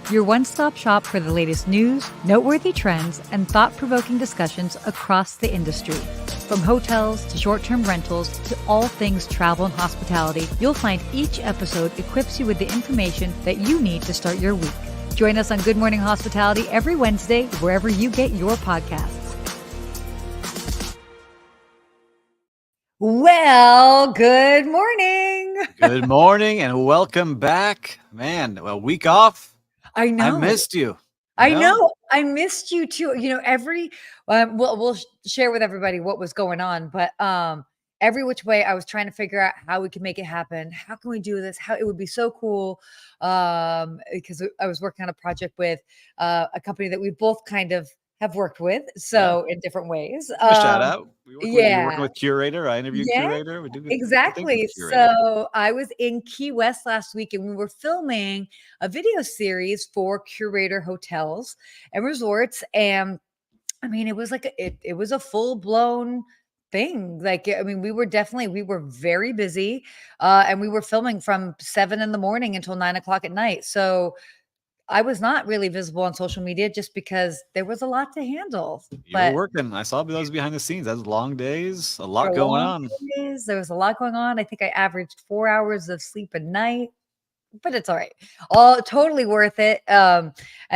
your one-stop shop for the latest news, noteworthy trends, and thought-provoking discussions across the industry. From hotels to short-term rentals to all things travel and hospitality, you'll find each episode equips you with the information that you need to start your week. Join us on Good Morning Hospitality every Wednesday, wherever you get your podcasts. Well, good morning. Good morning and welcome back. Man, a week off. I know. I missed you. I know. I missed you too. We'll share with everybody what was going on, but every which way I was trying to figure out how we can make it happen. How can we do this? How it would be so cool. Because I was working on a project with a company that we both kind of have worked with, in different ways. Shout out. You're working Yeah. with Curator. I interviewed Yeah, Curator. We do good things with exactly. Curator. So I was in Key West last week and we were filming a video series for Curator hotels and resorts. And I mean, it was like it was a full blown thing. We were very busy, and we were filming from 7 a.m. until 9 o'clock at night. So I was not really visible on social media just because there was a lot to handle. You were working. I saw those behind the scenes. That's long days, a lot For going long on. days, there was a lot going on. I think I averaged 4 hours of sleep a night, but it's all right. All totally worth it. And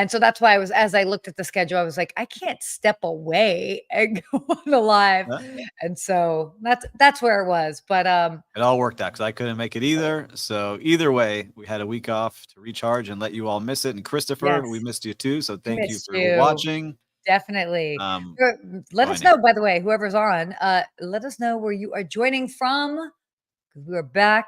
so that's why as I looked at the schedule, I was like, I can't step away and go on a live. And so that's where it was. But it all worked out because I couldn't make it either. So either way, we had a week off to recharge and let you all miss it. And Christopher, we missed you too. So thank you for watching. Definitely. Let us know, by the way, whoever's on, let us know where you are joining from, because we are back.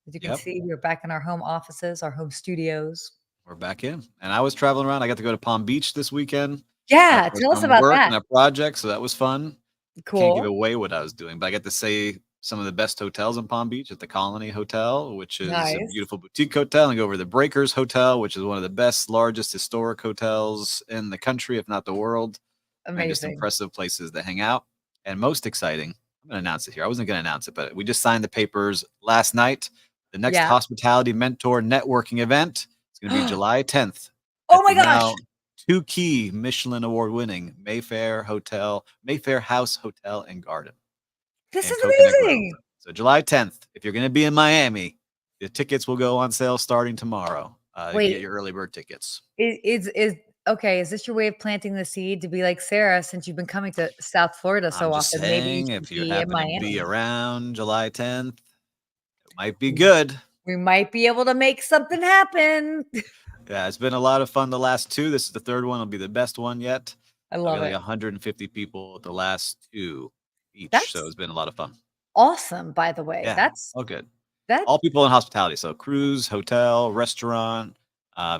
As you can see, we're back in our home offices, our home studios. We're back in. And I was traveling around. I got to go to Palm Beach this weekend. Yeah, tell us about that. And a project, so that was fun. Cool. Can't give away what I was doing, but I got to say some of the best hotels in Palm Beach at the Colony Hotel, which is a beautiful boutique hotel, and go over to the Breakers Hotel, which is one of the best, largest historic hotels in the country, if not the world. Amazing. And just impressive places to hang out. And most exciting, I'm going to announce it here. I wasn't going to announce it, but we just signed the papers last night. The next Hospitality Mentor Networking event is going to be July 10th. Oh my gosh. 2 key Michelin award-winning Mayfair House Hotel and Garden. This is amazing. So July 10th, if you're going to be in Miami, the tickets will go on sale starting tomorrow. You get your early bird tickets. Is this your way of planting the seed to be like, Sarah, since you've been coming to South Florida so often, maybe if you happen to be around July 10th, it might be good. We might be able to make something happen. Yeah, it's been a lot of fun the last 2. This is the 3rd one. It'll be the best one yet. I love it. Like 150 people at the last 2 each. So it's been a lot of fun. Awesome, by the way. Yeah, that's good. All people in hospitality. So cruise, hotel, restaurant,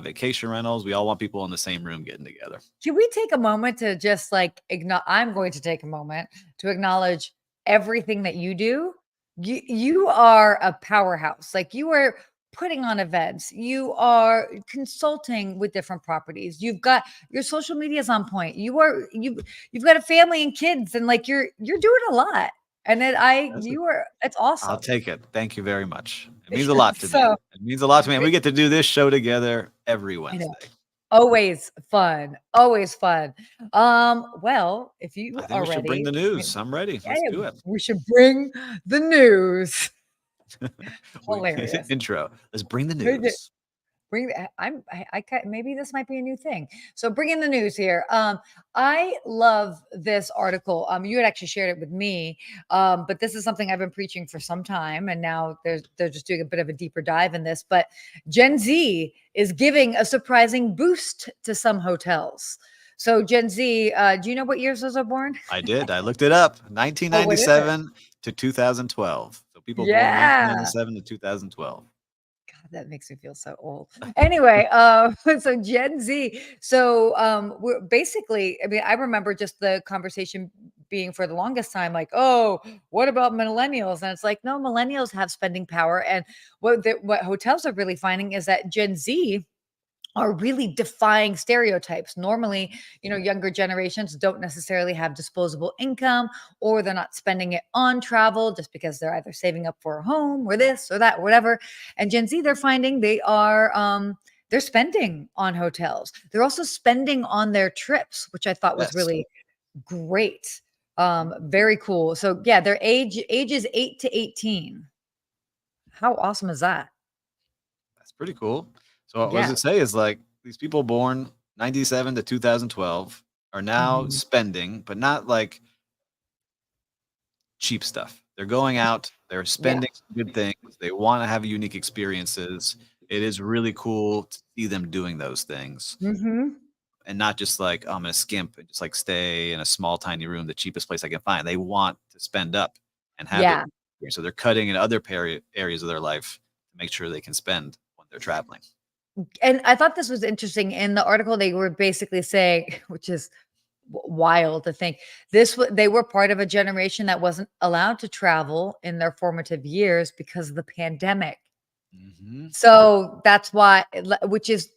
vacation rentals. We all want people in the same room getting together. Can we take a moment to just I'm going to take a moment to acknowledge everything that you do. You are a powerhouse. You are putting on events. You are consulting with different properties. You've got your social media is on point. You've got a family and kids, and you're doing a lot. And it's awesome. I'll take it. Thank you very much. It means a lot to me. It means a lot to me. And we get to do this show together every Wednesday. Always fun. Always fun. Well, if you I think are we should ready, bring the news. I'm ready. Let's do it. We should bring the news. Hilarious. Intro. Let's bring the news. Maybe this might be a new thing. So bring in the news here. I love this article. You had actually shared it with me, but this is something I've been preaching for some time, and now they're just doing a bit of a deeper dive in this. But Gen Z is giving a surprising boost to some hotels. So Gen Z, do you know what years those are born? I did. I looked it up. 1997 to 2012. So people born 1997 to 2012. That makes me feel so old. Anyway, so Gen Z. So we're basically, I remember just the conversation being for the longest time, oh, what about millennials? And it's no, millennials have spending power. And what hotels are really finding is that Gen Z are really defying stereotypes. Normally, younger generations don't necessarily have disposable income, or they're not spending it on travel just because they're either saving up for a home or this or that, or whatever. And Gen Z, they're finding they are they're spending on hotels. They're also spending on their trips, which I thought was Yes. really great. Very cool. So yeah, their age is 8 to 18. How awesome is that? That's pretty cool. So what does Yeah. it say is like these people born 97 to 2012 are now Mhm. spending, but not like cheap stuff. They're going out, they're Yeah. spending good things. They want to have unique experiences. It is really cool to see them doing those things Mhm. and not just like, oh, I'm going to skimp and just like stay in a small, tiny room, the cheapest place I can find. They want to spend up and have those Yeah. experiences. So they're cutting in other areas of their life to make sure they can spend when they're traveling. And I thought this was interesting. In the article, they were basically saying, which is wild to think, they were part of a generation that wasn't allowed to travel in their formative years because of the pandemic. Mhm. So that's why, which is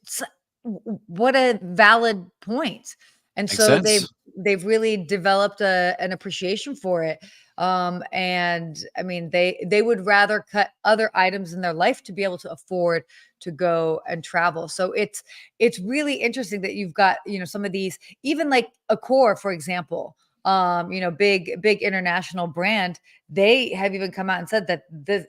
what a valid point. And Makes so sense. they've really developed an appreciation for it. And I mean, they would rather cut other items in their life to be able to afford to go and travel. So it's really interesting that you've got, some of these, even like Accor, for example, big international brand. They have even come out and said that the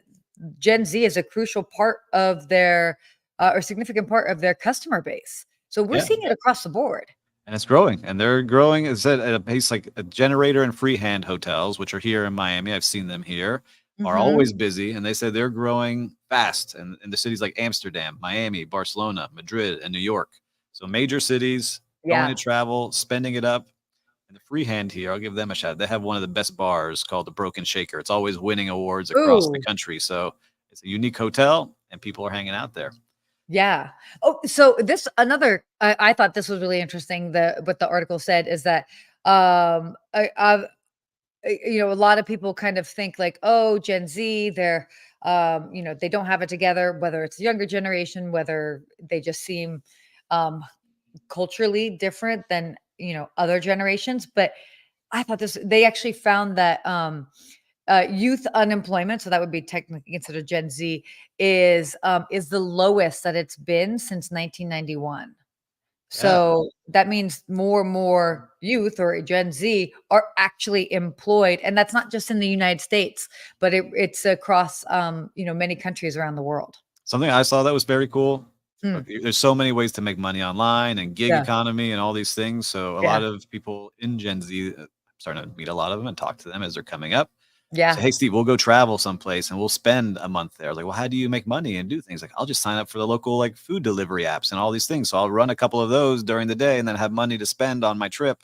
Gen Z is a crucial part of their or significant part of their customer base. So we're Yeah. seeing it across the board. And it's growing, and they're growing is at a pace like a Generator and Freehand hotels, which are here in Miami. I've seen them here, are Mhm. always busy, and they said they're growing fast. And in the cities like Amsterdam, Miami, Barcelona, Madrid, and New York. So major cities going to Yeah. travel, spending it up. And the Freehand here, I'll give them a shout. They have one of the best bars called the Broken Shaker. It's always winning awards across the Ooh, country. So it's a unique hotel, and people are hanging out there. yeah. Oh, so this another I thought this was really interesting. What the article said is that a lot of people kind of think like, oh, Gen Z, they're they don't have it together, whether it's the younger generation, whether they just seem um culturally different than, other generations. But I thought they actually found that youth unemployment, so that would be technically considered Gen Z, is the lowest that it's been since 1991. Yeah. So that means more and more youth or Gen Z are actually employed, and that's not just in the United States, but it's across many countries around the world. Something I saw that was very cool. Hmm. Look, there's so many ways to make money online and gig Yeah, economy and all these things. So a yeah, lot of people in Gen Z, I'm starting to meet a lot of them and talk to them as they're coming up. Say, yeah, hey, Steve, we'll go travel someplace and we'll spend a month there. Like, well, how do you make money and do things? Like, I'll just sign up for the local like food delivery apps and all these things. So I'll run a couple of those during the day and then have money to spend on my trip.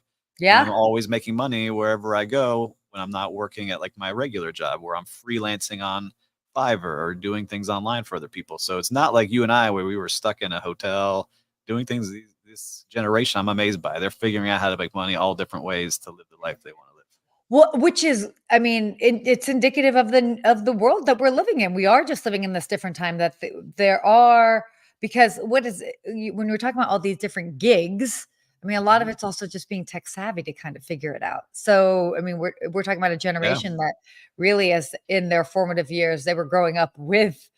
And I'm yeah. always making money wherever I go when I'm not working at like my regular job where I'm freelancing on Fiverr or doing things online for other people. So it's not like you and I where we were stuck in a hotel doing things. This generation, I'm amazed by. They're figuring out how to make money all different ways to live the life they want to live. Well, which is, I mean, it's indicative of the world that we're living in. We are just living in this different time that there are, because what is it, when we're talking about all these different gigs, I mean, a lot of Mhm. it's also just being tech savvy to kind of figure it out. So, I mean, we're talking about a Yeah. generation that really, as in their formative years, they were growing up with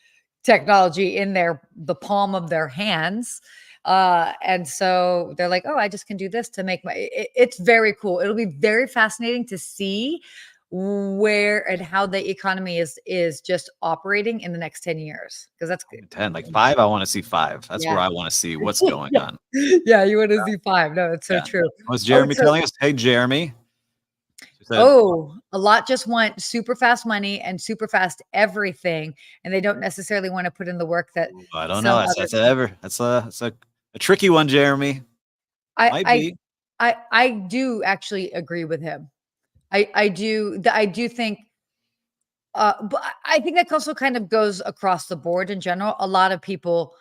technology in the palm of their hands. And so they're like, oh, I just can do this to make it's very cool. It'll be very fascinating to see where and how the economy is just operating in the next 10 years. Because that's good. 10, like 5, I wanna see 5. That's where Yeah. I wanna see what's going Yeah. on. Yeah, you want to see five. No, it's so Yeah. true. What's Oh, Jeremy so telling us? Hey, Jeremy. She said, a lot just want super fast money and super fast everything, and they don't necessarily want to put in the work that "Ooh, I don't know. some That's other that's a tricky one, Jeremy." I Might I be. I do actually agree with him. I do think, but I think that also kind of goes across the board in general. A lot of people,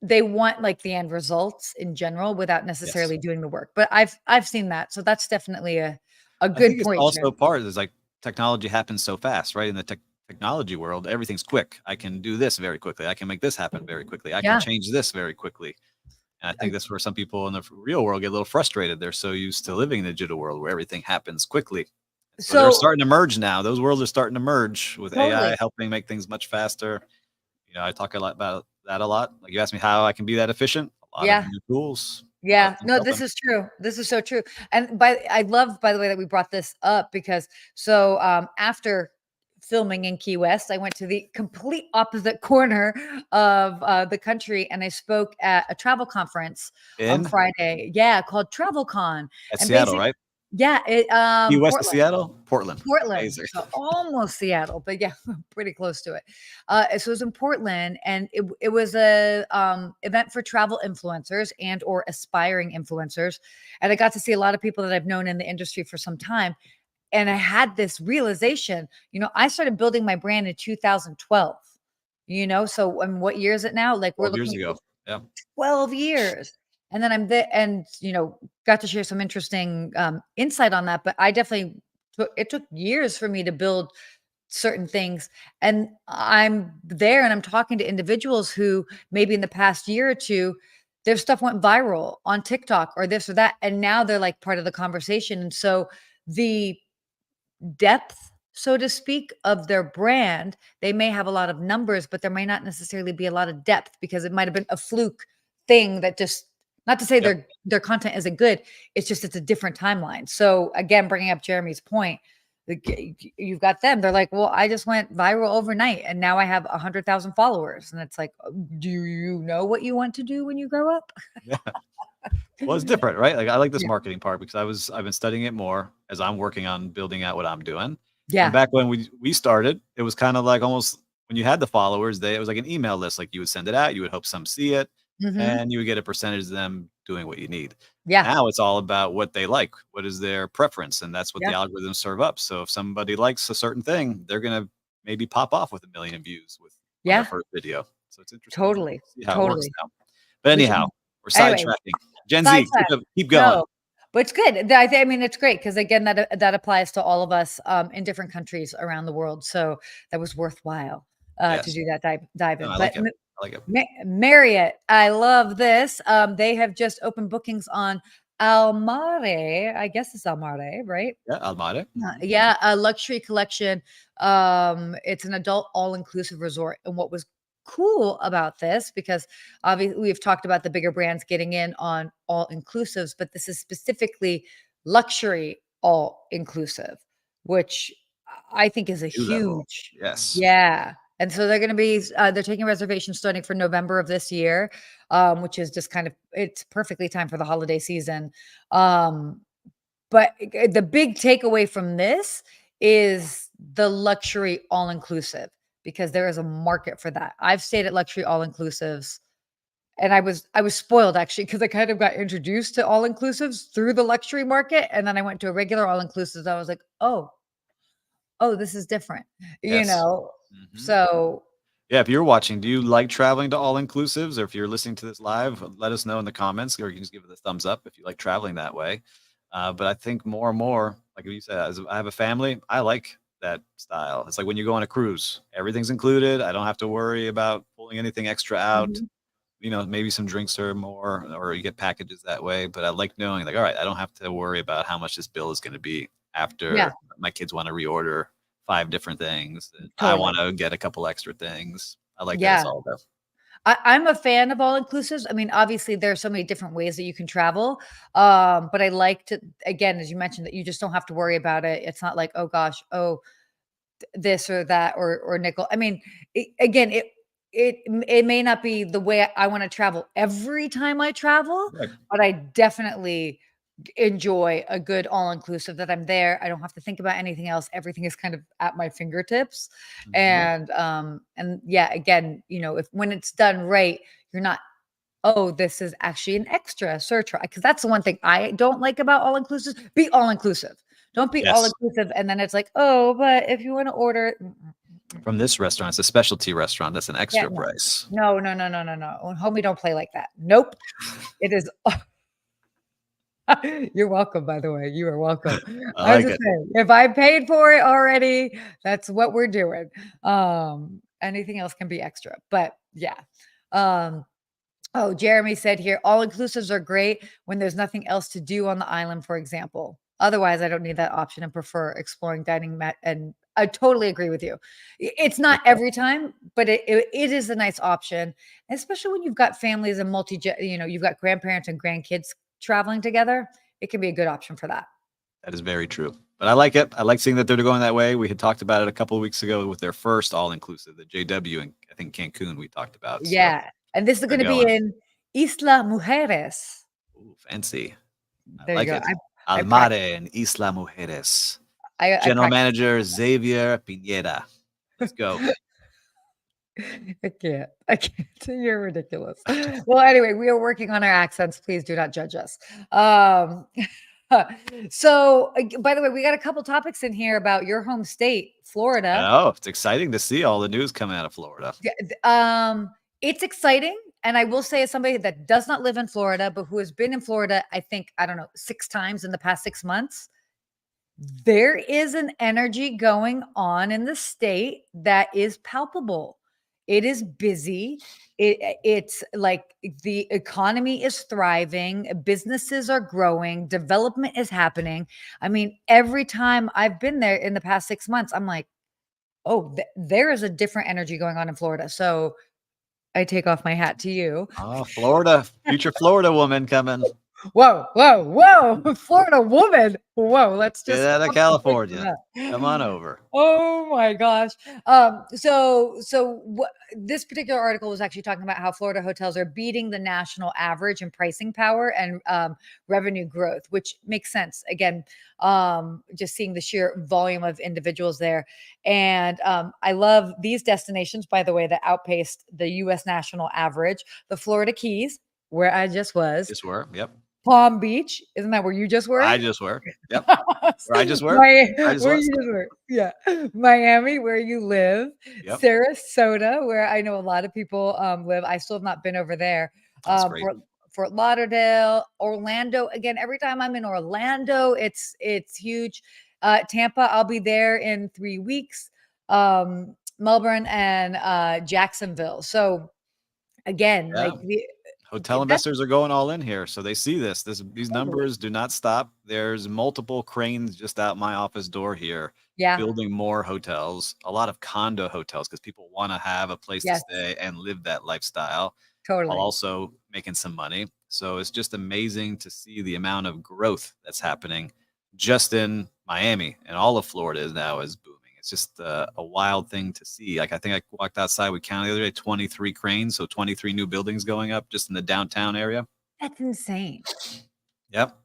they want like the end results in general without Yes. necessarily doing the work. But I've seen that, so that's definitely a I good think it's point, also Jen. part is, like, technology happens so fast, right? In the technology world, everything's quick. I can do this very quickly. I can make this happen very quickly. I can Yeah. change this very quickly. And I Uh, think that's where some people in the real world get a little frustrated. They're so used to living in the digital world where everything happens quickly. So they're So starting to merge now. Those worlds are starting to merge with AI totally. helping make things much faster. I talk a lot about that a lot. Like you asked me how I can be that efficient. A lot of Yeah. new tools, a lot of Yeah. things No, this helping. is true. This is so true. And I love, by the way, that we brought this up because after filming in Key West, I went to the complete opposite corner of the country and I spoke at a travel conference on In Friday. Yeah, called TravelCon. at And Seattle, basic right? yeah, Key West to Portland. Seattle, Portland. Portland, Amazing. so almost Seattle, but yeah, pretty close to it. So it was in Portland, and it was a event for travel influencers and or aspiring influencers, and I got to see a lot of people that I've known in the industry for some time. And I had this realization, I started building my brand in 2012. So what year is it now? Like we're 12 years looking at ago. Yeah. 12 years. And then I'm there and, got to share some interesting insight on that. But I definitely it took years for me to build certain things. And I'm there and I'm talking to individuals who maybe in the past year or two, their stuff went viral on TikTok or this or that. And now they're like part of the conversation. And so the depth, so to speak, of their brand, they may have a lot of numbers, but there may not necessarily be a lot of depth because it might have been a fluke thing that just not to say Yep. their content isn't good, it's just it's a different timeline. So again, bringing up Jeremy's point, you've got them. They're like, well, I just went viral overnight, and now I have 100,000 followers, and it's like, do you know what you want to do when you grow up? Yeah. Well, it's different, right? Like I like this Yeah, marketing part because I've been studying it more as I'm working on building out what I'm doing. And yeah, back when we started, it was kind of like almost when you had the followers, it was like an email list. Like you would send it out, you would hope some see it, hmm and you would get a percentage of them doing what you need. yeah, Now it's all about what they like, what is their preference, and that's what the yeah, algorithms serve up. So if somebody likes a certain thing, they're gonna maybe pop off with 1 million views on their yeah, first video. So it's interesting to totally, see how it works totally. now. But Which anyhow, we're anyway, sidetracking. Gen Z, sidetrack. keep going. No, but it's good. I mean, it's great because again, that applies to all of us in different countries around the world. So that was worthwhile to Yes. do that dive No, in. I But like it. I like it. Marriott, I love this. They have just opened bookings on Almare. I guess it's Almare, right? Yeah, Almare. Mhm. Yeah, a luxury collection. It's an adult all-inclusive resort. And what was cool about this, because obviously we've talked about the bigger brands getting in on all-inclusives, but this is specifically luxury all-inclusive, which I think is a New level. huge, Yes. yeah. And so they're going to be they're taking reservations starting for November of this year, which is just kind of it's perfectly timed for the holiday season. Um, but the big takeaway from this is the luxury all-inclusive because there is a market for that. I've stayed at luxury all-inclusives and I was spoiled actually because I kind of got introduced to all-inclusives through the luxury market and then I went to a regular all-inclusives. I was like, "Oh, this is different." You Yes. know? Mhm. So, Yeah, if you're watching, do you like traveling to all inclusives? Or if you're listening to this live, let us know in the comments, or you can just give it a thumbs up if you like traveling that way. But I think more and more, like you said, as I have a family, I like that style. It's like when you go on a cruise, everything's included. I don't have to worry about pulling anything extra out. mhm, Maybe some drinks are more, or you get packages that way. But I like knowing, like, all right, I don't have to worry about how much this bill is going to be yeah, after my kids want to reorder 5 different things. And I totally. want to get a couple extra things. I like that it's Yeah. all there. I'm a fan of all inclusives. I mean, obviously, there are so many different ways that you can travel. But I like to, again, as you mentioned, that you just don't have to worry about it. It's not like, oh gosh, this or that or nickel. I mean, again, it may not be the way I want to travel every time I travel, Right. but I definitely enjoy a good all inclusive that I'm there. I don't have to think about anything else. Everything is kind of at my fingertips. Mhm. And yeah, again, if when it's done right, you're not, oh, this is actually an extra surcharge. Because that's the one thing I don't like about all inclusive. Be all inclusive. Don't be all Yes. inclusive. And then it's like, oh, but if you want to order, From this restaurant, it's a specialty restaurant. That's an yeah, extra no, price. no, no, no, no, no, no. Homie, don't play like that. Nope. It is. You're welcome, by the way. You are welcome. I I was like just it. saying, if I paid for it already, that's what we're doing. Anything else can be extra, but yeah. Um, oh, Jeremy said here, all inclusives are great when there's nothing else to do on the island, for example. Otherwise, I don't need that option and prefer exploring dining and I totally agree with you. It's not every time, but it is a nice option, especially when you've got families and you've got grandparents and grandkids traveling together. It can be a good option for that. That is very true. But I like it. I like seeing that they're going that way. We had talked about it a couple of weeks ago with their first all-inclusive, the JW, and I think Cancun we talked about. So Yeah, and this is they're gonna be going. in Isla Mujeres. Ooh, fancy. I There you like go. it. I prac Almare and Isla Mujeres. I General practiced. Manager Xavier Pineda. Let's go. I can't. I can't. You're ridiculous. Well, anyway, we are working on our accents. Please do not judge us. So, by the way, we got a couple topics in here about your home state, Florida. Oh, it's exciting to see all the news coming out of Florida. Yeah, it's exciting, and I will say, as somebody that does not live in Florida, but who has been in Florida, I think, I don't know, 6 times in the past 6 months, there is an energy going on in the state that is palpable. It is busy. It's like the economy is thriving, businesses are growing, development is happening. I mean, every time I've been there in the past 6 months, I'm like, "Oh, there is a different energy going on in Florida." So, I take off my hat to you. Oh, Florida, future Florida woman coming. Whoa, whoa, whoa, Florida woman. Whoa, let's Get just out of pump the brakes on California. Come on that. over. Oh my gosh. So what this particular article was actually talking about how Florida hotels are beating the national average in pricing power and revenue growth, which makes sense. Again, just seeing the sheer volume of individuals there. And I love these destinations, by the way, that outpaced the US national average. The Florida Keys, where I just was, Just were. Yep. Palm Beach, isn't that where you just were? I just were. Yep. Where I just were. I just Where was. you just were. Yeah. Miami, where you live. Yep. Sarasota, where I know a lot of people live. I still have not been over there. That's great. Fort Lauderdale, Orlando. Again, every time I'm in Orlando, it's huge. Tampa, I'll be there in 3 weeks. Melbourne and Jacksonville. So again, Yeah. like Hotel that's investors are going all in here, so they see these numbers do not stop. There's multiple cranes just out my office door here, yeah, building more hotels, a lot of condo hotels because people want to have a place to yes, stay and live that lifestyle while totally. also making some money. So it's just amazing to see the amount of growth that's happening just in Miami, and all of Florida is now is booming. It's just a wild thing to see. Like I think I walked outside, we counted the other day 23 cranes, so 23 new buildings going up just in the downtown area. That's insane. Yep,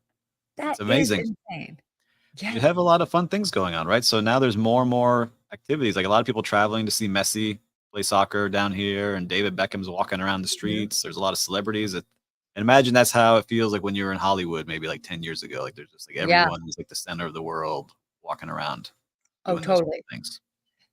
That it's is amazing. insane. You Yes. have a lot of fun things going on, right? So now there's more and more activities. Like a lot of people traveling to see Messi play soccer down here, and David Beckham's walking around the Mhm. streets. There's a lot of celebrities. And imagine that's how it feels like when you were in Hollywood, maybe like 10 years ago. Like there's just like Yeah. everyone is like the center of the world walking around Oh, doing those totally. things.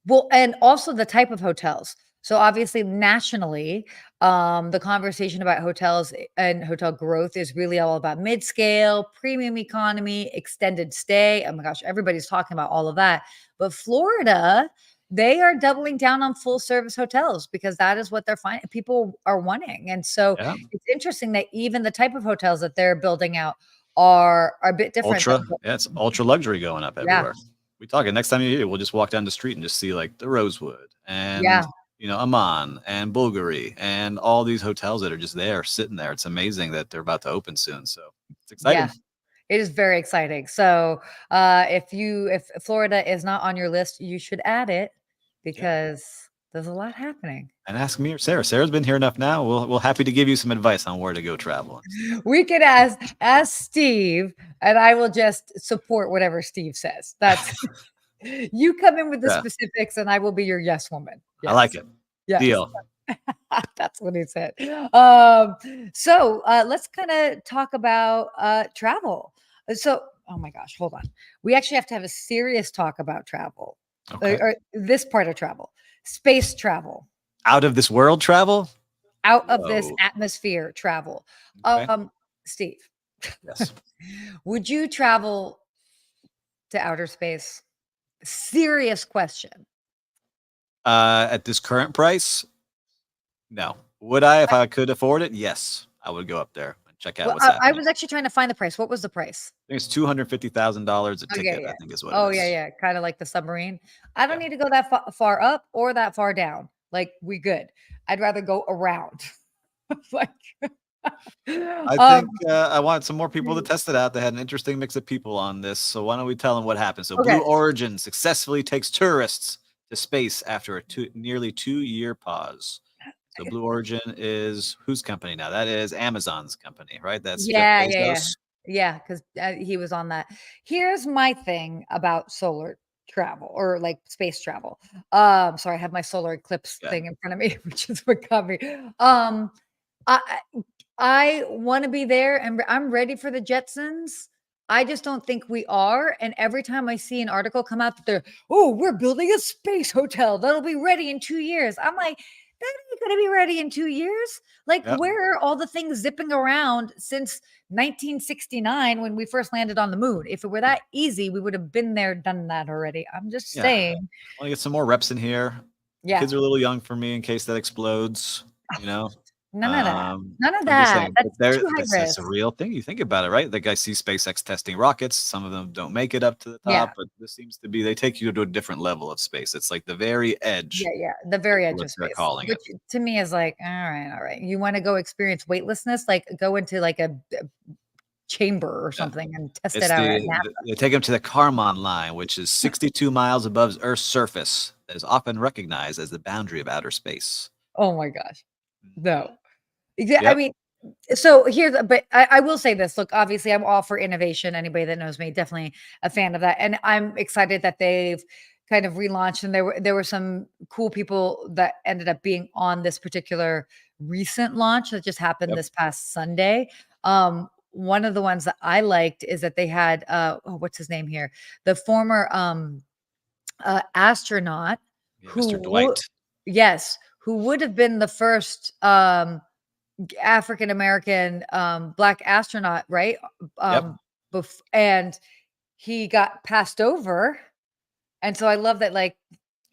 Well, and also the type of hotels. So obviously nationally, the conversation about hotels and hotel growth is really all about mid-scale, premium economy, extended stay. Oh my gosh, everybody's talking about all of that. But Florida, they are doubling down on full service hotels because that is what they're finding people are wanting. And so Yeah. it's interesting that even the type of hotels that they're building out are a bit different Ultra, than what, yeah, it's ultra luxury going up yeah, everywhere. We talk it next time you're here, we'll just walk down the street and just see like the Rosewood and yeah, Amman and Bulgari and all these hotels that are just there sitting there. It's amazing that they're about to open soon. So it's yeah. exciting. It is very exciting. So, if Florida is not on your list, you should add it Yeah. because there's a lot happening. And ask me or Sarah. Sarah's been here enough now. We'll happy to give you some advice on where to go traveling. We could ask Steve, and I will just support whatever Steve says. That's you come in with the Yeah, specifics, and I will be your yes woman. I like Yes, it. yes. Deal. That's what he said. So let's kind of talk about travel. So, oh my gosh, hold on. We actually have to have a serious talk about travel, Okay. or this part of travel, space travel, Out of this world travel? out of this Whoa. atmosphere travel. Okay. Steve, Yes. would you travel to outer space? Serious question. At this current price, no. Would I if I could afford it? Yes, I would go up there and check out Well, what's I happening. was actually trying to find the price. What was the price? I think it's $250,000 a Okay, ticket, I yeah. think is what it Oh, yeah, is. yeah, kinda like the submarine. I don't Yeah. need to go that far up or that far down. Like, we good. I'd rather go around. Like, I um, think I want some more people to test it out. They had an interesting mix of people on this. So why don't we tell them what happened? So Blue okay. Origin successfully takes tourists to space after a nearly 2-year pause. So Blue Origin is whose company now? That is Amazon's company, right? That's Jeff Yeah, yeah, yeah. Bezos. Yeah, 'cause, he was on that. Here's my thing about solar travel or, like, space travel. Sorry, I have my solar eclipse Yeah. thing in front of me, which is what got me. I I wanna be there, and I'm ready for the Jetsons. I just don't think we are, and every time I see an article come out that they're, "Oh, we're building a space hotel that'll be ready in 2 years." I'm like, "That ain't gonna be ready in 2 years." Like, Yep. where are all the things zipping around since 1969 when we first landed on the moon? If it were that easy, we would have been there, done that already. I'm just Yeah. I saying. want to get some more reps in here. The Yeah. kids are a little young for me in case that explodes, you know. None of that. None of I'm just that. saying, but That's there too high that's a risk. real thing. You think about it, right? Like I see SpaceX testing rockets. Some of them don't make it up to the Yeah. top, but this seems to be they take you to a different level of space. It's like the very Yeah, edge yeah, the is very edge what of they're space, calling which it. to me is like, all right. You wanna go experience weightlessness? Like, go into, like, a chamber or Yeah. something and test it It's out at they take them to the Kármán line, which is 62 miles above Earth's surface. That is often recognized as the boundary of outer space. Oh my gosh. Mhm. No. Yeah, I Yep. mean, so here's but I will say this, look, obviously, I'm all for innovation. Anybody that knows me, definitely a fan of that, and I'm excited that they've kind of relaunched, and there were some cool people that ended up being on this particular recent launch that just happened Yep. this past Sunday. One of the ones that I liked is that they had, oh, what's his name here? The former, astronaut Yeah, who Mr. Dwight. yes, who would have been the first, African American, black astronaut, right? Yep. And he got passed over, and so I love that, like,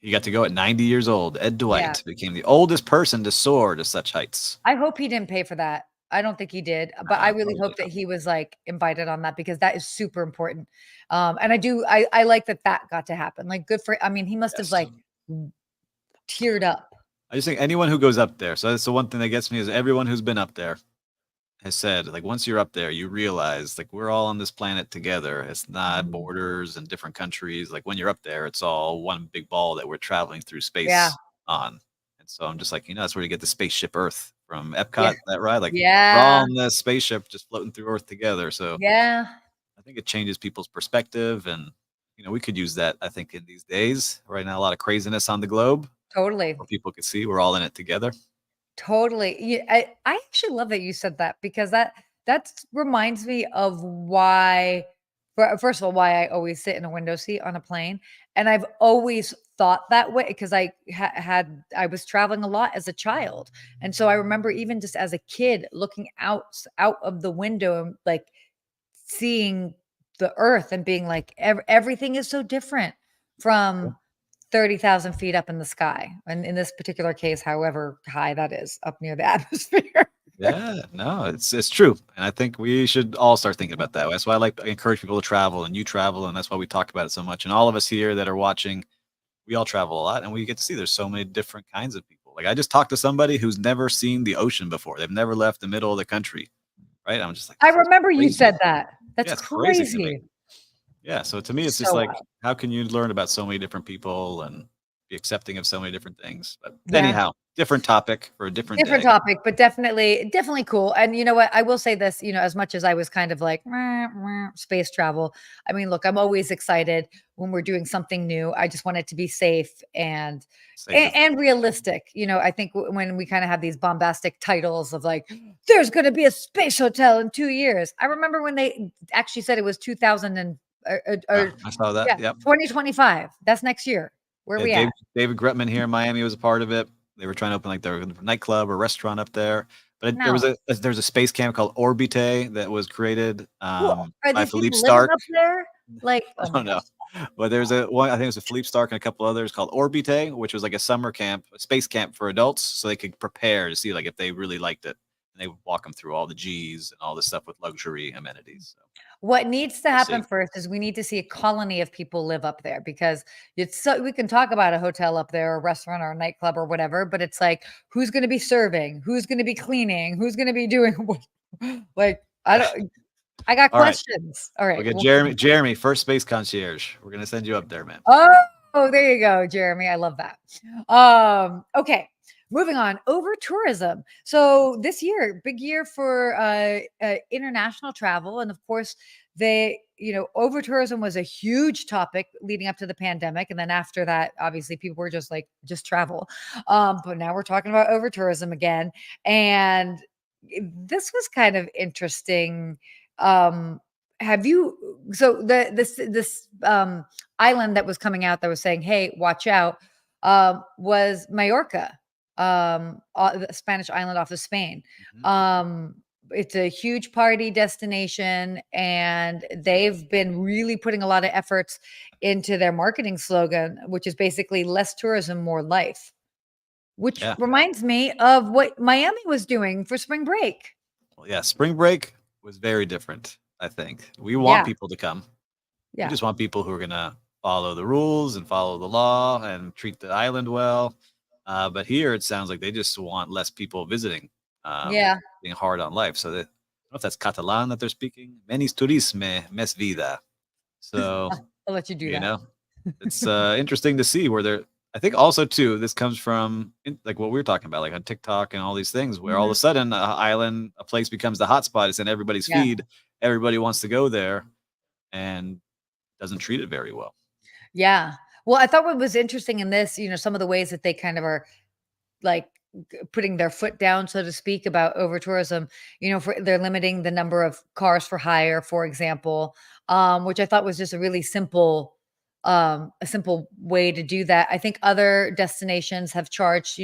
He got to go at 90 years old. Ed yeah, Dwight became the oldest person to soar to such heights. I hope he didn't pay for that. I don't think he did, but I really Probably hope that not. he was, like, invited on that because that is super important. And I like that that got to happen, like, good for I mean, he must have, Yes. like, teared up. I just think anyone who goes up there, so that's the one thing that gets me is everyone who's been up there has said, like, once you're up there, you realize, like, we're all on this planet together. It's not Mhm. borders and different countries. Like, when you're up there, it's all one big ball that we're traveling through Yeah, space on. And so I'm just like, that's where you get the spaceship Earth from yeah, Epcot, that ride. Like, we're all yeah, on this spaceship just floating through Earth together. So yeah, I think it changes people's perspective. And, we could use that, I think, in these days. Right now, a lot of craziness on the globe. totally. Where people could see we're all in it together. Totally. Yeah, I actually love that you said that because that reminds me of why first of all, why I always sit in a window seat on a plane. And I've always thought that way because I was traveling a lot as a child. And so I remember even just as a kid looking out of the window and like seeing the earth and being like everything is so different Yeah. from 30,000 feet up in the sky, and in this particular case, however high that is up near the atmosphere. Yeah, no, it's true, and I think we should all start thinking about that. That's why I encourage people to travel, and you travel, and that's why we talk about it so much. And all of us here that are watching, we all travel a lot, and we get to see there's so many different kinds of people. Like I just talked to somebody who's never seen the ocean before. They've never left the middle of the country, right? I'm just like, I this is remember you crazy. said that. That's Yeah, it's crazy to me. crazy. Yeah, so to me, it's just So like, wild. how can you learn about so many different people and be accepting of so many different things? But Yeah. anyhow, different topic for a different Different day. topic, but definitely cool. And you know what? I will say this, as much as I was kind of like "Meh, meh," space travel. I mean, look, I'm always excited when we're doing something new. I just want it to be safe and Safe and, is and realistic. I think when we kind of have these bombastic titles of like, there's going to be a space hotel in 2 years. I remember when they actually said it was 2000 and or I saw that. yeah, Yep. 2025. That's next year. Where are Yeah, we at? David Gretman here in Miami was a part of it. They were trying to open like their nightclub or restaurant up there. But there was No. there's a space camp called Orbite that was created Who are by these Philippe people living Stark. up there? Like, I oh my don't gosh. know. But there's a one, I think it was a Philippe Stark and a couple others called Orbite, which was like a summer camp, a space camp for adults, so they could prepare to see like if they really liked it. and they walk them through all the G's and all this stuff with luxury amenities. So What needs to we'll happen see. first is we need to see a colony of people live up there, because it's so we can talk about a hotel up there, or a restaurant or a nightclub or whatever, but it's like, who's going to be serving? Who's going to be cleaning? Who's going to be doing what? Like, I got All right. questions. All We'll right. get Jeremy, first space concierge. We're going to send you up there, man. Oh, there you go, Jeremy. I love that. Okay. Moving on, over tourism. So this year, big year for international travel, and of course, over tourism was a huge topic leading up to the pandemic, and then after that, obviously, people were just like, just travel. But now we're talking about over tourism again, and this was kind of interesting. Have you? So this island that was coming out that was saying, "Hey, watch out," was Majorca, the Spanish island off of Spain. It's a huge party destination, and they've been really putting a lot of efforts into their marketing slogan, which is basically less tourism, more life, which reminds me of what Miami was doing for spring break. Well, yeah, spring break was very different, I think. We want people to come. We just want people who are going to follow the rules and follow the law and treat the island well. But here it sounds like they just want less people visiting, being hard on life. So I don't know if that's Catalan that they're speaking. Menis turisme, mes vida. So I'll let you do that. Know, it's interesting to see where they're. I think also too, this comes from like what we were talking about, like on TikTok and all these things, where all of a sudden a place becomes the hotspot. It's in everybody's feed. Everybody wants to go there, and doesn't treat it very well. Yeah. Well, I thought what was interesting in this, some of the ways that they kind of are like putting their foot down, so to speak, about over tourism, they're limiting the number of cars for hire, for example, which I thought was just a simple way to do that. I think other destinations have charged,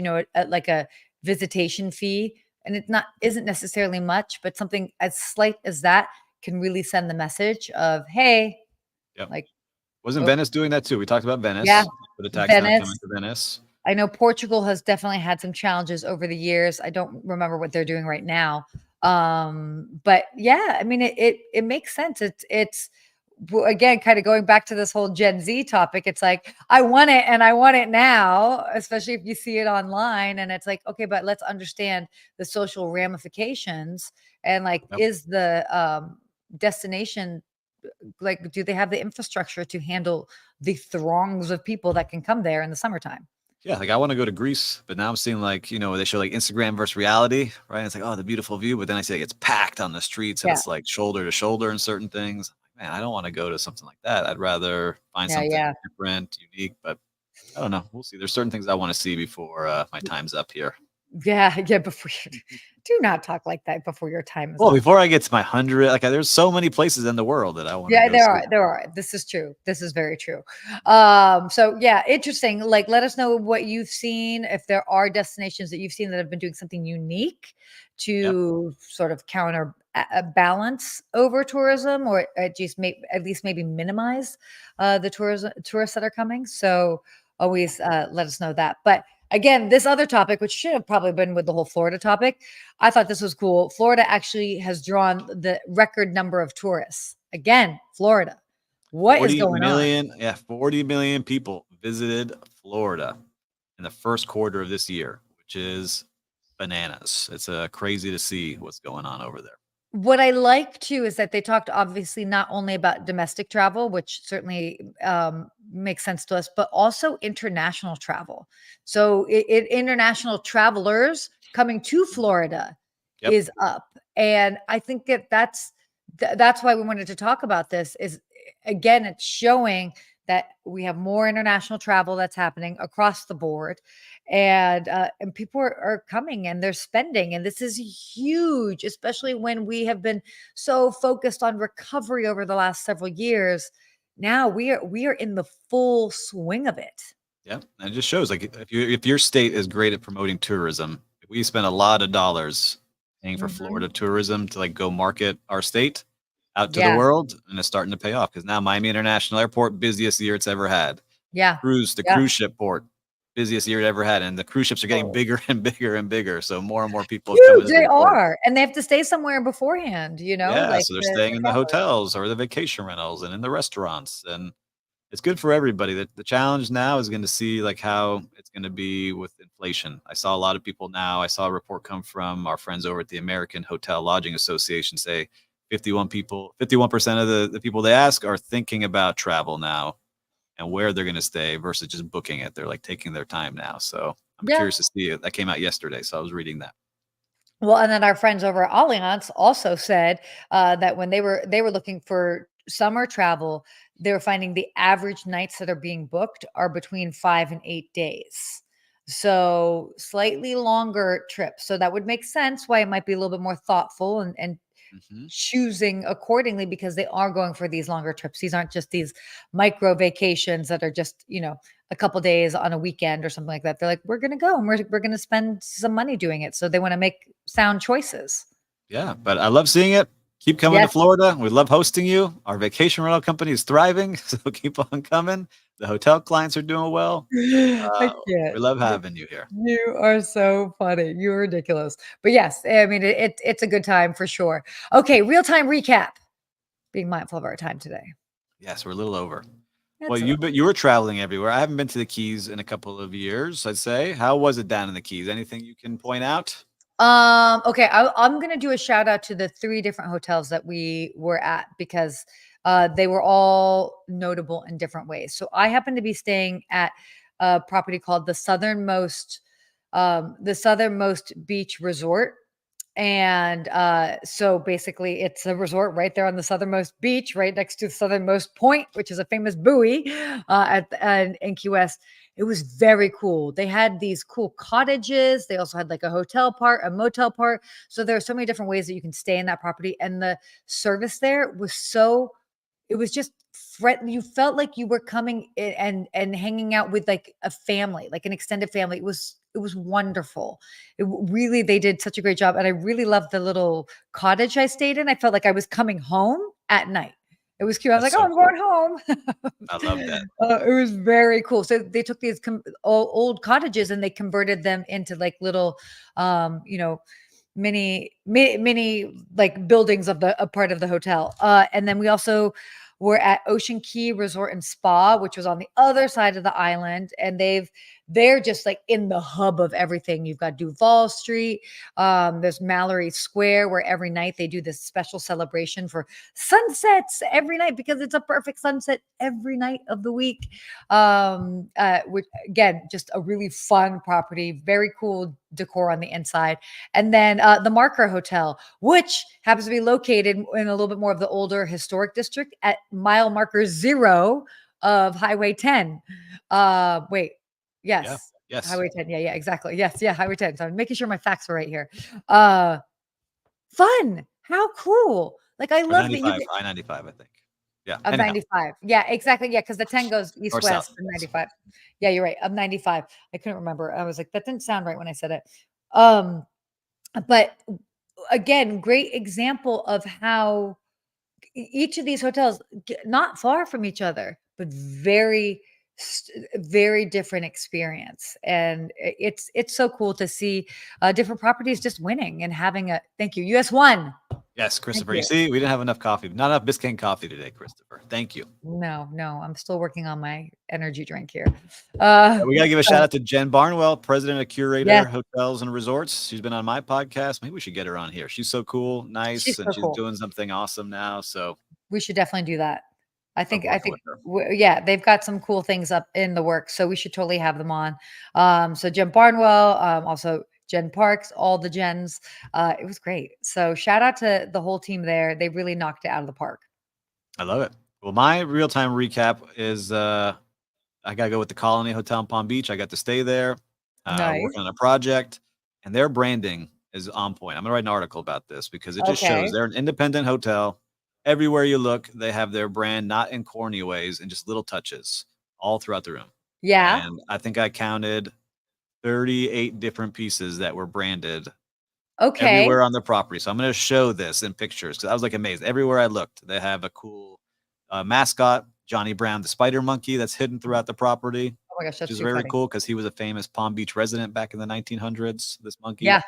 like a visitation fee, and isn't necessarily much, but something as slight as that can really send the message of, hey, like, wasn't Venice doing that too? We talked about Venice. Yeah, put a tax on coming to Venice. I know Portugal has definitely had some challenges over the years. I don't remember what they're doing right now. But yeah, I mean, it makes sense. It's again, kind of going back to this whole Gen Z topic. It's like, I want it and I want it now, especially if you see it online. And it's like, okay, but let's understand the social ramifications, and like, is the destination, like, do they have the infrastructure to handle the throngs of people that can come there in the summertime? Yeah, like I want to go to Greece, but now I'm seeing like, they show like Instagram versus reality, right? And it's like, oh, the beautiful view, but then I see like it's packed on the streets and it's like shoulder to shoulder in certain things. Man, I don't want to go to something like that. I'd rather find something different, unique, but I don't know. We'll see. There's certain things I want to see before my time's up here. Yeah, before do not talk like that before your time is up. Before I get to my 100, like there's so many places in the world that I want to go. Yeah, there are. This is true. This is very true. So yeah, interesting. Like, let us know what you've seen, if there are destinations that you've seen that have been doing something unique to sort of counter balance over tourism, or at least maybe minimize the tourists that are coming. So always let us know that. But again, this other topic, which should have probably been with the whole Florida topic, I thought this was cool. Florida actually has drawn the record number of tourists. Again, Florida. What is going on? Yeah, 40 million people visited Florida in the first quarter of this year, which is bananas. It's crazy to see what's going on over there. What I like too is that they talked obviously not only about domestic travel, which certainly makes sense to us, but also international travel. So international travelers coming to Florida is up. And I think that's why we wanted to talk about this. Is again, it's showing that we have more international travel that's happening across the board, and people are coming and they're spending, and this is huge, especially when we have been so focused on recovery over the last several years. Now we are in the full swing of it. Yeah, and it just shows, like, if your state is great at promoting tourism, we spend a lot of dollars paying for Florida tourism to like go market our state out to the world, and it's starting to pay off, because now Miami International Airport, busiest year it's ever had. Yeah. The cruise ship port, busiest year it ever had, and the cruise ships are getting Oh. bigger and bigger and bigger. So more and more people coming Huge, to the they port. are, and they have to stay somewhere beforehand, Yeah, like so they're staying the in the travelers. hotels or the vacation rentals and in the restaurants, and it's good for everybody. The challenge now is going to see like how it's going to be with inflation. I saw a lot of people now. I saw a report come from our friends over at the American Hotel Lodging Association say 51% of the people they ask are thinking about travel now and where they're going to stay versus just booking it. They're like taking their time now. So I'm Yeah. curious to see it. That came out yesterday, so I was reading that. Well, and then our friends over at Allianz also said, that when they were looking for summer travel, they were finding the average nights that are being booked are between 5 and 8 days. So, slightly longer trips. So that would make sense why it might be a little bit more thoughtful and Hmm. choosing accordingly because they are going for these longer trips. These aren't just these micro vacations that are just, a couple days on a weekend or something like that. They're like, we're going to go and we're going to spend some money doing it. So they want to make sound choices. Yeah, but I love seeing it. Keep coming to Yes. Florida. We love hosting you. Our vacation rental company is thriving, so keep on coming. The hotel clients are doing well. I Uh, can't. we love having you here. You are so funny. You're ridiculous. But yes, I mean, it's a good time for sure. Okay, real time recap. Being mindful of our time today. Yes, we're a little over. Well, That's all right. you were traveling everywhere. I haven't been to the Keys in a couple of years, I'd say. How was it down in the Keys? Anything you can point out? Okay, I'm gonna do a shout out to the three different hotels that we were at because they were all notable in different ways. So I happen to be staying at a property called the Southernmost Beach Resort. And so basically, it's a resort right there on the southernmost beach, right next to the southernmost point, which is a famous buoy in Key West. It was very cool. They had these cool cottages. They also had like a hotel part, a motel part. So there are so many different ways that you can stay in that property. And the service there was it was just friendly. You felt like you were coming in and hanging out with like a family, like an extended family. It was wonderful. Really, they did such a great job, and I really loved the little cottage I stayed in. I felt like I was coming home at night. It was cute. I was That's like, "Oh, so I'm cool. going home." I love that. It was very cool. So they took these old cottages and they converted them into like little, mini like buildings of a part of the hotel. And then we also were at Ocean Key Resort and Spa, which was on the other side of the island, and they're just like in the hub of everything. You've got Duval Street. There's Mallory Square, where every night they do this special celebration for sunsets every night because it's a perfect sunset every night of the week. Which again, just a really fun property, very cool decor on the inside. And then the Marker Hotel, which happens to be located in a little bit more of the older historic district at mile marker 0 of Highway 10. Wait, Yeah. yes, Yes. Highway 10. Yeah, yeah, exactly. Yes, yeah, Highway 10. So I'm making sure my facts are right here. Uh, Fun. How cool. Like I Or love that you 95, get I-95, I think. Yeah. of Anyhow, 95. Yeah, exactly. Yeah, because the 10 goes or east south. west and Yes. 95. Yeah, you're right. Of 95. I couldn't remember. I was like, that didn't sound right when I said it. Um, but again, great example of how each of these hotels not far from each other, but very different experience. And it's so cool to see different properties just winning and having a thank you. US one. Yes, Thank Christopher. You you. see, we didn't have enough coffee. Not enough Biscayne coffee today, Christopher. Thank you. No, no, I'm still working on my energy drink here. We got to give a shout So out to Jen Barnwell, president of yes, Curator Hotels and Resorts. She's been on my podcast. Maybe we should get her on here. She's so cool, she's nice, and so she's cool. doing something awesome now. So We should definitely do that. I love think I working think with her. yeah, they've got some cool things up in the works, so we should totally have them on. So Jen Barnwell, also Jen Parks, all the Jens. It was great. So shout out to the whole team there. They really knocked it out of the park. I love it. Well, my real time recap is I got to go with the Colony Hotel in Palm Beach. I got to stay there, Nice. working on a project, and their branding is on point. I'm going to write an article about this because it just shows Okay. they're an independent hotel. Everywhere you look, they have their brand, not in corny ways and just little touches all throughout the room. Yeah. And I think I counted 38 different pieces that were branded Okay. everywhere on the property. So I'm going to show this in pictures because I was like amazed. Everywhere I looked, they have a cool mascot, Johnny Brown, the spider monkey that's hidden throughout the property. Oh my gosh, which that's is too very funny. cool because he was a famous Palm Beach resident back in the 1900s, this monkey. Yeah.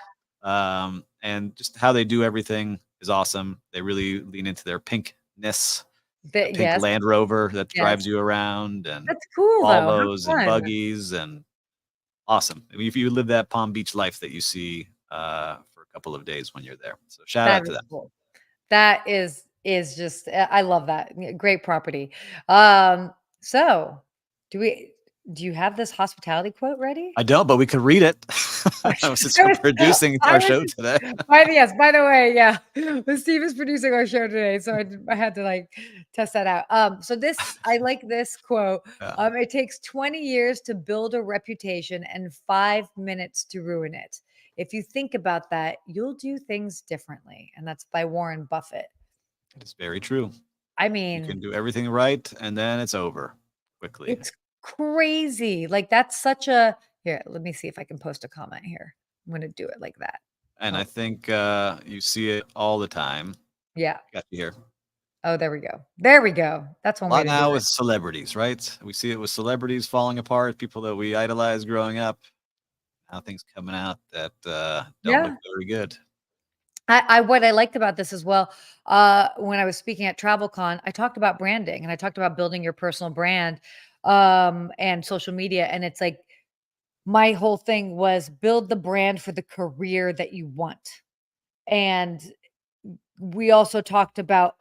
And just how they do everything is awesome. They really lean into their pinkness, the pink Yes, Land Rover that yes. drives you around, and That's cool though. How Volvos and fun. buggies, and awesome. I mean, if you live that Palm Beach life that you see for a couple of days when you're there. So shout That out to is them. cool. That is just I love that. Great property. Um, so do you have this hospitality quote ready? I don't, but we could read it since you're producing I our was show today. yes, by the way, yeah. Steve is producing our show today, so I had to like test that out. So this I like this quote. Yeah, It takes 20 years to build a reputation and 5 minutes to ruin it. If you think about that, you'll do things differently. And that's by Warren Buffett. it is very true. I You can mean, do everything right, and then it's over quickly. it's crazy. Like that's such a here, let me see if I can post a comment here. I'm gonna do it like that. And I Oh, think you see it all the time. yeah. Got you here. Oh, there we go. There we go. That's A one way lot to do now it. with celebrities, right? We see it with celebrities falling apart, people that we idolized growing up. Now things coming out that don't look Yeah. very good. I what I liked about this as well, when I was speaking at TravelCon, I talked about branding and I talked about building your personal brand and social media. And it's like my whole thing was build the brand for the career that you want. And we also talked about,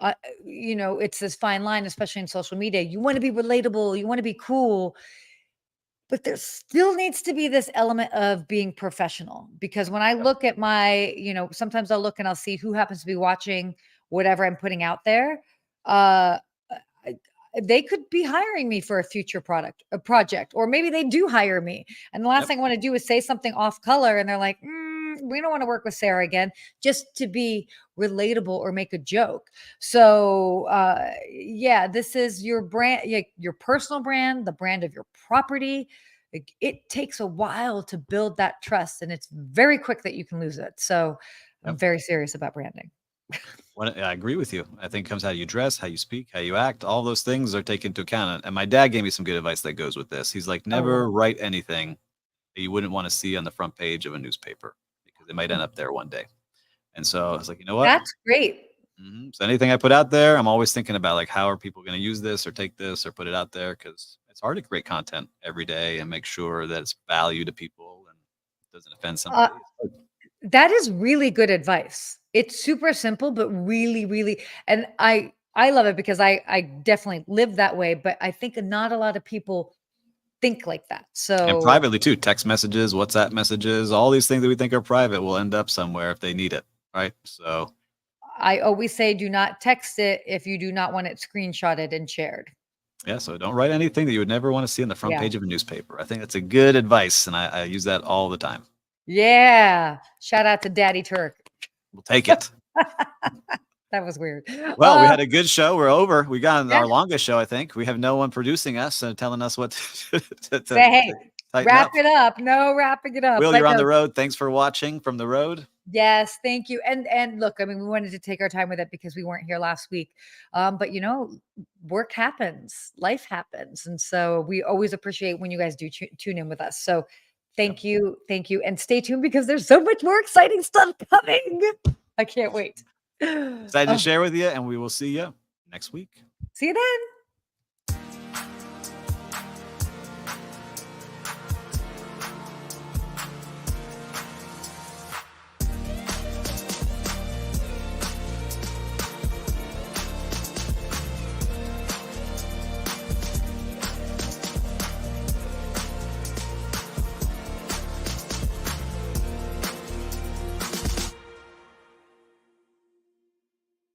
it's this fine line, especially in social media. You want to be relatable, you want to be cool, but there still needs to be this element of being professional because when I Yep. look at sometimes I'll look and I'll see who happens to be watching whatever I'm putting out there. Uh, I- they could be hiring me for a future a project, or maybe they do hire me. And the last Yep. thing I want to do is say something off color, and they're like, "We don't want to work with Sarah again," just to be relatable or make a joke. So, yeah, this is your brand, your personal brand, the brand of your property. It takes a while to build that trust, and it's very quick that you can lose it. So, I'm Yep. very serious about branding. I agree with you. I think it comes how you dress, how you speak, how you act. All those things are taken into account. And my dad gave me some good advice that goes with this. He's like, Oh, never write anything that you wouldn't want to see on the front page of a newspaper because it might end up there one day. And so I was like, you know what? that's great. So anything I put out there, I'm always thinking about like, how are people going to use this or take this or put it out there? Because it's hard to create content every day and make sure that it's value to people and doesn't offend Uh, somebody. That is really good advice. It's super simple, but really, really, and I love it because I definitely live that way, but I think not a lot of people think like that. And So privately too, text messages, WhatsApp messages, all these things that we think are private will end up somewhere if they need it, right? So I always say, do not text it if you do not want it screenshotted and shared. yeah, so don't write anything that you would never want to see on the front Yeah. page of a newspaper. I think that's a good advice, and I use that all the time. Yeah. Shout out to Daddy Turk. We'll take it. That was weird. Well, we had a good show. We're over. We got Yeah. our longest show, I think. We have no one producing us and telling us what to Say, hey, tighten wrap up. it up. No, wrapping it up. Will, But you're on no, the road. Thanks for watching from the road. yes, thank you. And look, I mean, we wanted to take our time with it because we weren't here last week. But work happens, life happens. And so we always appreciate when you guys do tune in with us. So Yep. thank you. And stay tuned because there's so much more exciting stuff coming. I can't wait. Excited to Oh, share with you, and we will see you next week. see you then.